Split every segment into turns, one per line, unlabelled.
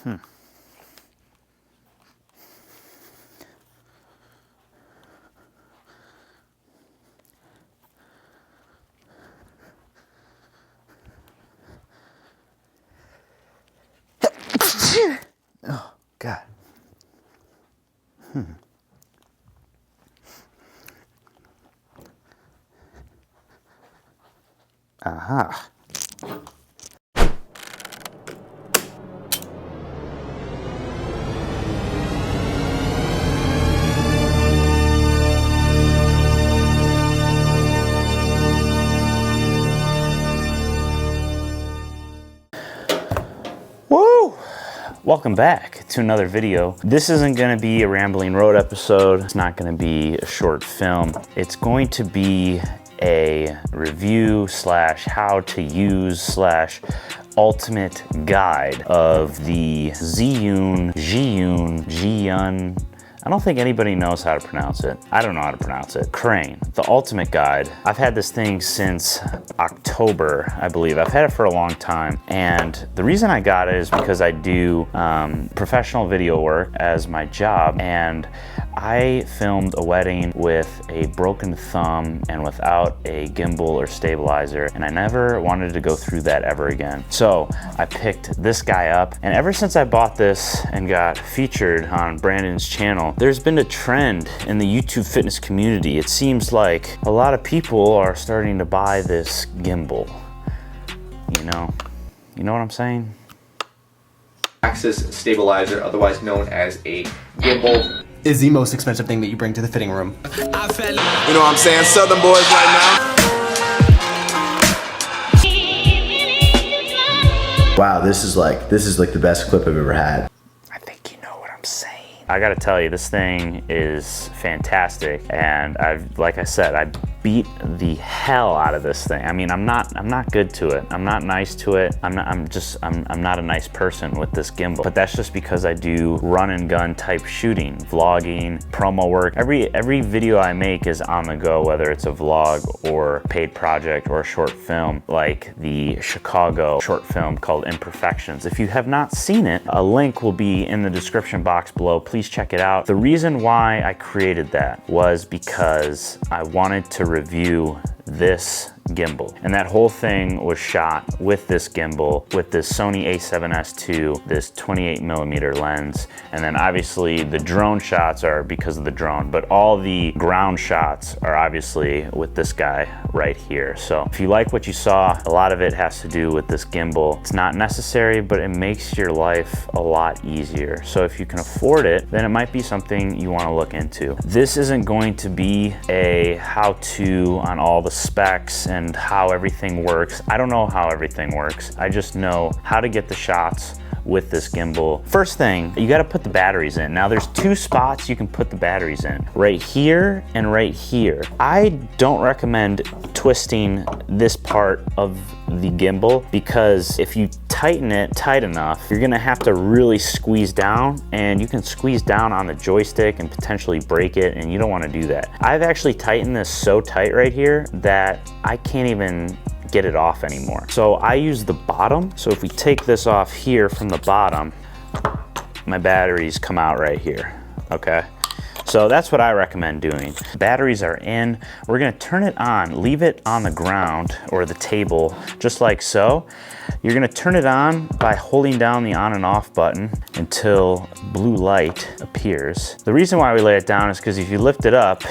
Hmm. Oh, God. Aha. Woo! Welcome back to another video. This isn't gonna be a Rambling Road episode. It's not gonna be a short film. It's going to be a review slash how to use slash ultimate guide of the Zhiyun. I don't think anybody knows how to pronounce it. I don't know how to pronounce it. Crane, the ultimate guide. I've had this thing since October, I believe. I've had it for a long time. And the reason I got it is because I do professional video work as my job. And I filmed a wedding with a broken thumb and without a gimbal or stabilizer. And I never wanted to go through that ever again. So I picked this guy up. And ever since I bought this and got featured on Brandon's channel, there's been a trend in the YouTube fitness community. It seems like a lot of people are starting to buy this gimbal. You know what I'm saying?
Axis stabilizer, otherwise known as a gimbal,
is the most expensive thing that you bring to the fitting room.
You know what I'm saying? Southern boys right now.
Wow, this is like the best clip I've ever had.
I think you know what I'm saying. I gotta tell you, this thing is fantastic, and like I said, I beat the hell out of this thing. I mean, I'm not good to it. I'm not nice to it. I'm not a nice person with this gimbal. But that's just because I do run and gun type shooting, vlogging, promo work. Every video I make is on the go, whether it's a vlog or paid project or a short film, like the Chicago short film called Imperfections. If you have not seen it, a link will be in the description box below. Please check it out. The reason why I created that was because I wanted to review this gimbal, and that whole thing was shot with this gimbal, with this Sony a7S II, this 28mm lens, and then obviously the drone shots are because of the drone, but all the ground shots are obviously with this guy right here. So if you like what you saw, a lot of it has to do with this gimbal. It's not necessary, but it makes your life a lot easier. So if you can afford it, then it might be something you want to look into. This isn't going to be a how-to on all the specs and how everything works. I don't know how everything works. I just know how to get the shots with this gimbal. First thing, you gotta put the batteries in. Now there's two spots you can put the batteries in, right here and right here. I don't recommend twisting this part of the gimbal, because if you tighten it tight enough, you're gonna have to really squeeze down, and you can squeeze down on the joystick and potentially break it, and you don't wanna do that. I've actually tightened this so tight right here that I can't even get it off anymore. So I use the bottom. So if we take this off here from the bottom, my batteries come out right here, okay? So that's what I recommend doing. Batteries are in. We're gonna turn it on, leave it on the ground or the table, just like so. You're gonna turn it on by holding down the on and off button until blue light appears. The reason why we lay it down is because if you lift it up,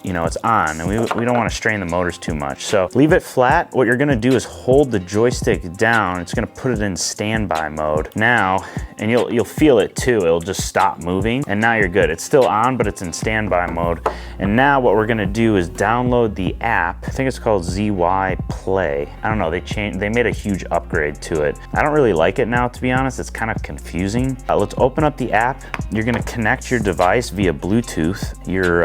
you know, it's on, and we don't want to strain the motors too much. So leave it flat. What you're gonna do is hold the joystick down. It's gonna put it in standby mode. Now, and you'll feel it too. It'll just stop moving, and now you're good. It's still on, but it's in standby mode. And now what we're gonna do is download the app. I think it's called ZY Play. I don't know, they made a huge upgrade to it. I don't really like it now, to be honest. It's kind of confusing. Let's open up the app. You're gonna connect your device via Bluetooth. Your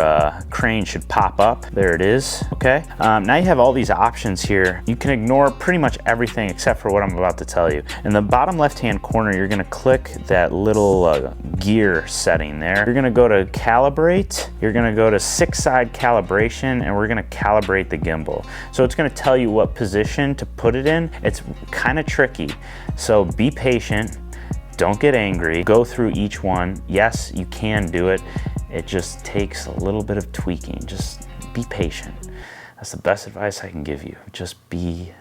Crane should pop up. There it is, okay? Now you have all these options here. You can ignore pretty much everything except for what I'm about to tell you. In the bottom left-hand corner, you're gonna click that little gear setting there. You're gonna go to calibrate. You're gonna go to 6-side calibration, and we're gonna calibrate the gimbal. So it's gonna tell you what position to put it in. It's kind of tricky, so be patient. Don't get angry. Go through each one. Yes, you can do it. It just takes a little bit of tweaking. Just be patient. That's the best advice I can give you. Just be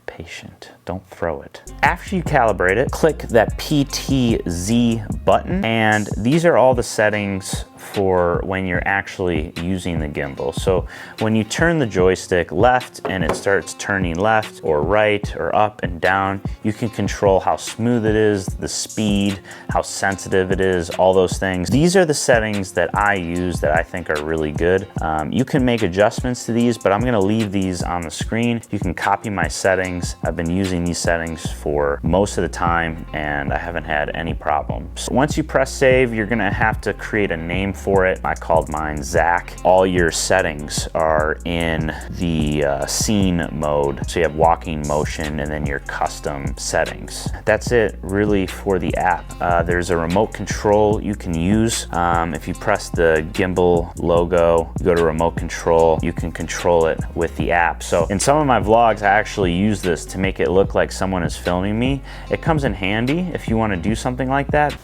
patient. Don't throw it. After you calibrate it, click that PTZ button, and these are all the settings for when you're actually using the gimbal. So when you turn the joystick left and it starts turning left or right or up and down, you can control how smooth it is, the speed, how sensitive it is, all those things. These are the settings that I use that I think are really good. You can make adjustments to these, but I'm gonna leave these on the screen. You can copy my settings. I've been using these settings for most of the time and I haven't had any problems. Once you press save, you're gonna have to create a name for it. I called mine Zach. All your settings are in the scene mode. So you have walking, motion, and then your custom settings. That's it really for the app. There's a remote control you can use. If you press the gimbal logo, you go to remote control, you can control it with the app. So in some of my vlogs, I actually use this to make it look like someone is filming me. It comes in handy if you want to do something like that.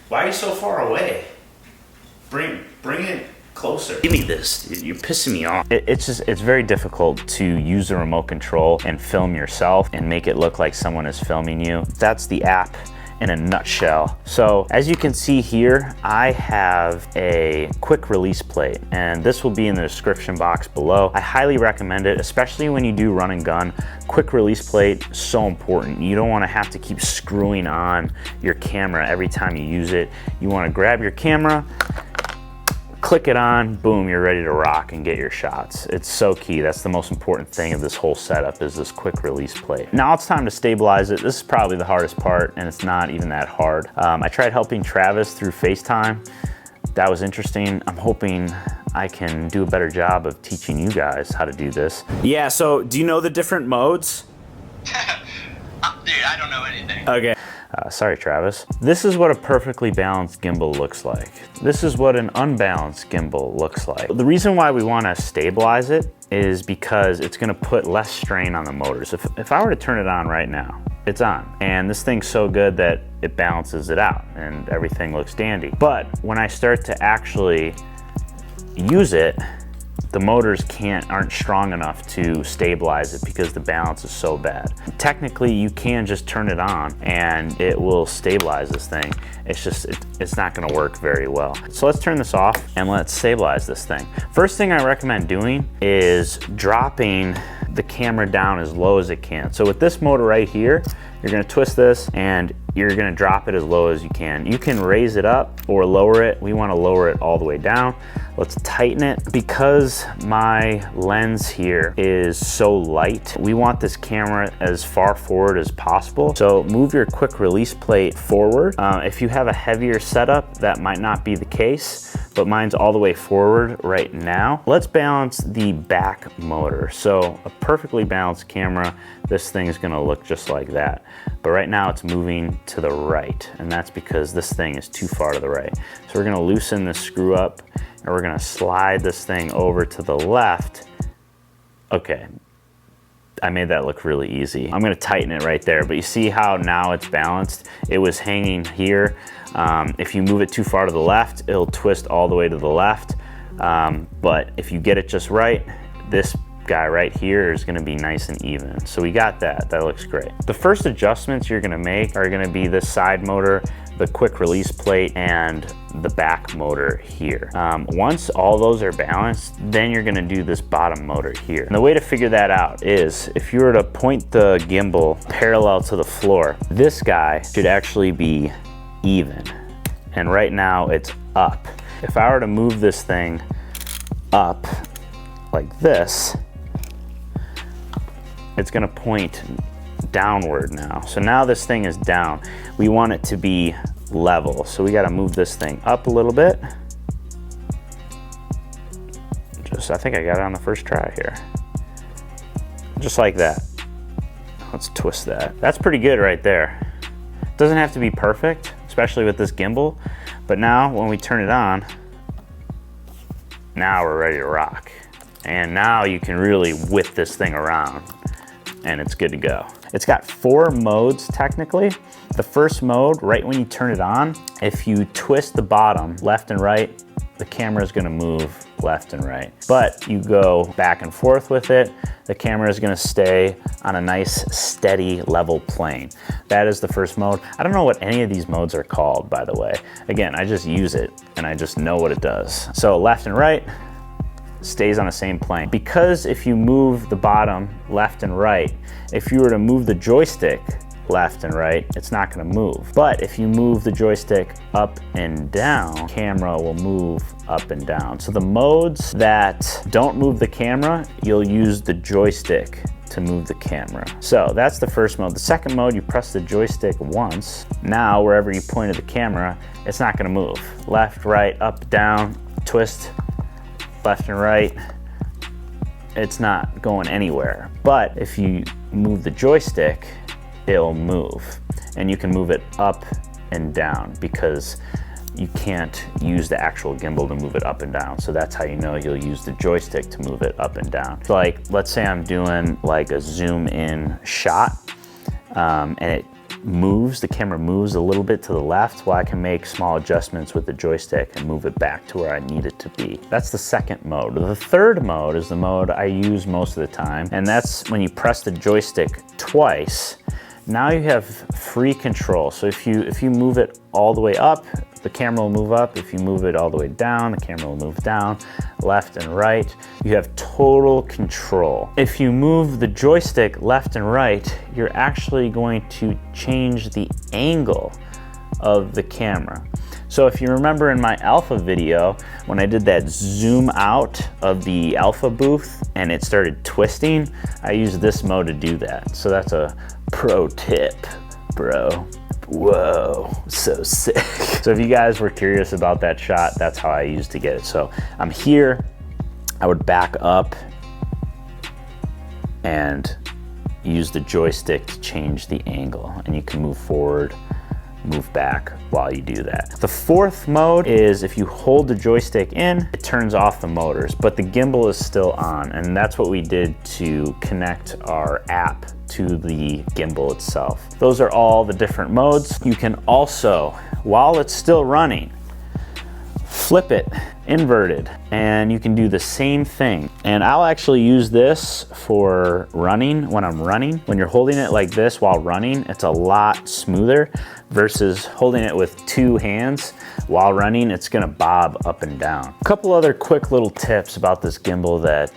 Why are you so far away? Bring it closer. Give me this. You're pissing me off. It's very difficult to use the remote control and film yourself and make it look like someone is filming you. That's the app in a nutshell. So as you can see here, I have a quick release plate, and this will be in the description box below. I highly recommend it, especially when you do run and gun. Quick release plate, so important. You don't want to have to keep screwing on your camera every time you use it. You want to grab your camera, click it on, boom, you're ready to rock and get your shots. It's so key. That's the most important thing of this whole setup, is this quick release plate. Now it's time to stabilize it. This is probably the hardest part, and it's not even that hard. I tried helping Travis through FaceTime. That was interesting. I'm hoping I can do a better job of teaching you guys how to do this. Yeah, so do you know the different modes?
Dude, I don't know anything.
Okay. Sorry, Travis. This is what a perfectly balanced gimbal looks like. This is what an unbalanced gimbal looks like. The reason why we want to stabilize it is because it's going to put less strain on the motors. If I were to turn it on right now, it's on. And this thing's so good that it balances it out and everything looks dandy. But when I start to actually use it, the motors aren't strong enough to stabilize it because the balance is so bad. Technically, you can just turn it on and it will stabilize this thing. It's just, it's not gonna work very well. So let's turn this off and let's stabilize this thing. First thing I recommend doing is dropping the camera down as low as it can. So with this motor right here, you're gonna twist this and you're gonna drop it as low as you can. You can raise it up or lower it. We wanna lower it all the way down. Let's tighten it. Because my lens here is so light, we want this camera as far forward as possible. So move your quick release plate forward. If you have a heavier setup, that might not be the case, but mine's all the way forward right now. Let's balance the back motor. So a perfectly balanced camera, this thing is gonna look just like that. But right now it's moving to the right, and that's because this thing is too far to the right. So we're gonna loosen this screw up and we're gonna slide this thing over to the left. Okay, I made that look really easy. I'm gonna tighten it right there, but you see how now it's balanced? It was hanging here. If you move it too far to the left, it'll twist all the way to the left. But if you get it just right, this guy right here is gonna be nice and even. So we got that, that looks great. The first adjustments you're gonna make are gonna be this side motor, the quick release plate, and the back motor here. Once all those are balanced, then you're gonna do this bottom motor here. And the way to figure that out is if you were to point the gimbal parallel to the floor, this guy should actually be even. And right now it's up. If I were to move this thing up like this, it's gonna point downward now. So now this thing is down. We want it to be level. So we gotta move this thing up a little bit. I think I got it on the first try here. Just like that. Let's twist that. That's pretty good right there. Doesn't have to be perfect, especially with this gimbal, but now when we turn it on, now we're ready to rock. And now you can really whip this thing around and it's good to go. It's got 4 modes technically. The first mode, right when you turn it on, if you twist the bottom left and right, the camera is gonna move left and right. But you go back and forth with it, the camera is gonna stay on a nice, steady, level plane. That is the first mode. I don't know what any of these modes are called, by the way. Again, I just use it and I just know what it does. So left and right, stays on the same plane. Because if you move the bottom left and right, if you were to move the joystick left and right, it's not gonna move. But if you move the joystick up and down, camera will move up and down. So the modes that don't move the camera, you'll use the joystick to move the camera. So that's the first mode. The second mode, you press the joystick once. Now, wherever you pointed the camera, it's not gonna move. Left, right, up, down, twist, left and right, it's not going anywhere. But if you move the joystick, it'll move. And you can move it up and down because you can't use the actual gimbal to move it up and down. So that's how you know you'll use the joystick to move it up and down. So like, let's say I'm doing like a zoom in shot and it moves, the camera moves a little bit to the left, well, I can make small adjustments with the joystick and move it back to where I need it to be. That's the second mode. The third mode is the mode I use most of the time, and that's when you press the joystick twice. Now you have free control. So if you move it all the way up, the camera will move up. If you move it all the way down, the camera will move down, left and right. You have total control. If you move the joystick left and right, you're actually going to change the angle of the camera. So if you remember in my alpha video, when I did that zoom out of the alpha booth and it started twisting, I used this mode to do that. So that's a pro tip, bro. Whoa, so sick. So if you guys were curious about that shot, that's how I used to get it. So I'm here, I would back up and use the joystick to change the angle, and you can move forward, move back while you do that. The fourth mode is if you hold the joystick in, it turns off the motors, but the gimbal is still on, and that's what we did to connect our app to the gimbal itself. Those are all the different modes. You can also, while it's still running, flip it inverted, and you can do the same thing. And I'll actually use this for running when I'm running. When you're holding it like this while running, it's a lot smoother versus holding it with 2 hands while running. It's gonna bob up and down. A couple other quick little tips about this gimbal that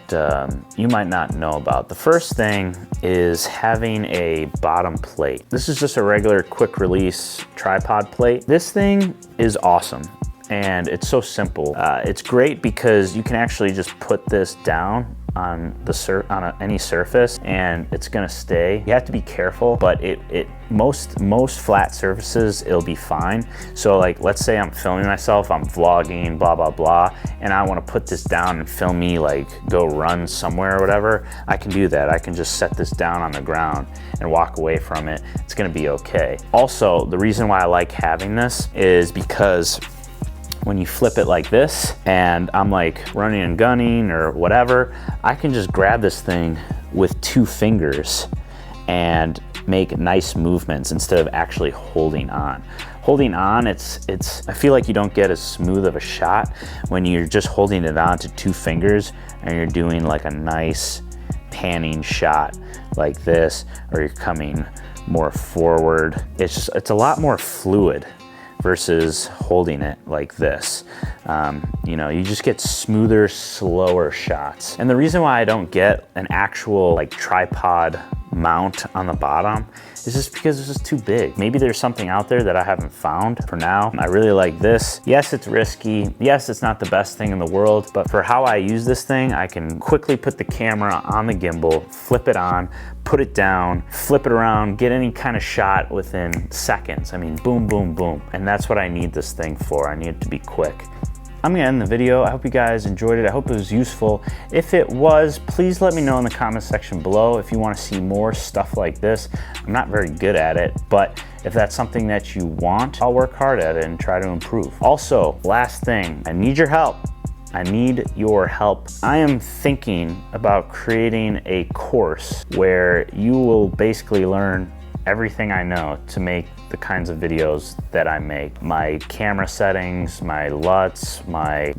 you might not know about. The first thing is having a bottom plate. This is just a regular quick release tripod plate. This thing is awesome. And it's so simple. It's great because you can actually just put this down on any surface and it's gonna stay. You have to be careful, but most flat surfaces, it'll be fine. So like, let's say I'm filming myself, I'm vlogging, blah, blah, blah, and I wanna put this down and film me like go run somewhere or whatever, I can do that. I can just set this down on the ground and walk away from it. It's gonna be okay. Also, the reason why I like having this is because when you flip it like this and I'm like running and gunning or whatever, I can just grab this thing with 2 fingers and make nice movements instead of actually holding on. Holding on, I feel like you don't get as smooth of a shot when you're just holding it on to 2 fingers and you're doing like a nice panning shot like this, or you're coming more forward. It's a lot more fluid versus holding it like this. You know, you just get smoother, slower shots. And the reason why I don't get an actual like tripod mount on the bottom is just because it's just too big. Maybe there's something out there that I haven't found. For now, I really like this. Yes, it's risky. Yes, it's not the best thing in the world, but for how I use this thing, I can quickly put the camera on the gimbal, flip it on, put it down, flip it around, get any kind of shot within seconds. I mean, boom, boom, boom. And that's what I need this thing for. I need it to be quick. I'm gonna end the video. I hope you guys enjoyed it. I hope it was useful. If it was, please let me know in the comment section below if you want to see more stuff like this. I'm not very good at it, but if that's something that you want, I'll work hard at it and try to improve. Also, last thing, I need your help. I need your help. I am thinking about creating a course where you will basically learn everything I know to make the kinds of videos that I make. My camera settings, my LUTs, my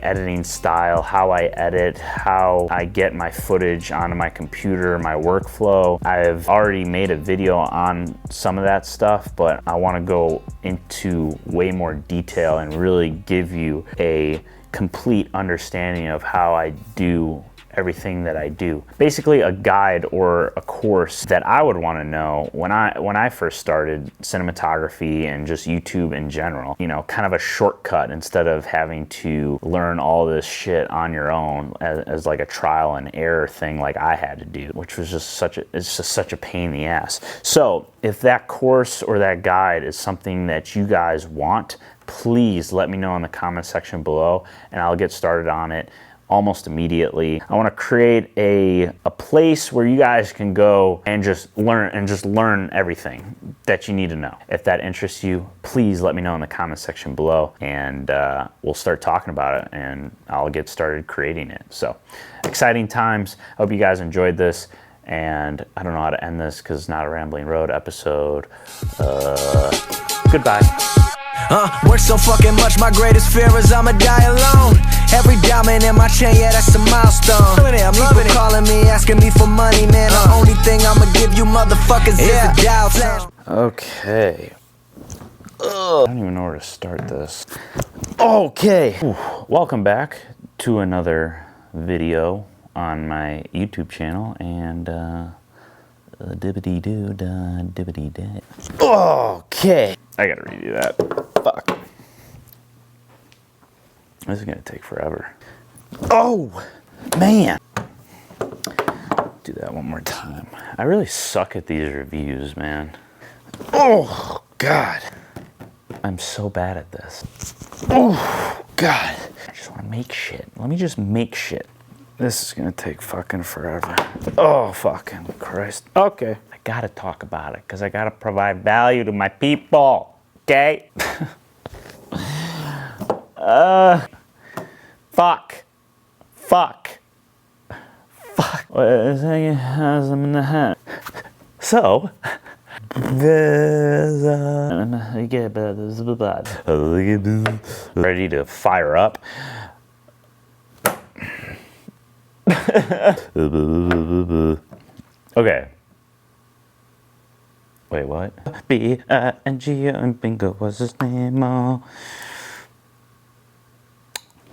editing style, how I edit, how I get my footage onto my computer, my workflow. I've already made a video on some of that stuff, but I want to go into way more detail and really give you a complete understanding of how I do everything that I do. Basically a guide or a course that I would want to know when I first started cinematography and just YouTube in general. You know, kind of a shortcut instead of having to learn all this shit on your own as like a trial and error thing like I had to do, which was just such a pain in the ass. So if that course or that guide is something that you guys want, please let me know in the comment section below and I'll get started on it almost immediately. I want to create a place where you guys can go and just learn everything that you need to know. If that interests you, please let me know in the comment section below and we'll start talking about it and I'll get started creating it. So exciting times. I hope you guys enjoyed this and I don't know how to end this because it's not a Rambling Road episode. Goodbye.
Work so fucking much, my greatest fear is I'ma die alone. Every diamond in my chain, yeah, that's a milestone. I'm loving it. Calling me, asking me for money, man. The only thing I'ma give you motherfuckers is a dial tone.
Okay. I don't even know where to start this. Okay. Welcome back to another video on my YouTube channel and dibbity-doo-dah, okay. I gotta redo that. Fuck. This is gonna take forever. Oh, man. Do that one more time. I really suck at these reviews, man. Oh, God. I'm so bad at this. Oh, God. I just wanna make shit. Let me just make shit. This is gonna take fucking forever. Oh, fucking Christ. Okay. I gotta talk about it because I gotta provide value to my people. Okay? Fuck. Wait a second, has them in the head. So, ready to fire up. Okay. Wait, what? B-I-N-G and bingo was his name. Oh.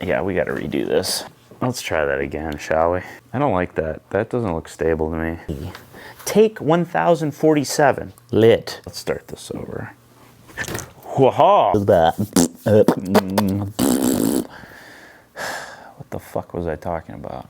Yeah, we gotta redo this. Let's try that again, shall we? I don't like that. That doesn't look stable to me. Take 1047. Lit. Let's start this over. What the fuck was I talking about?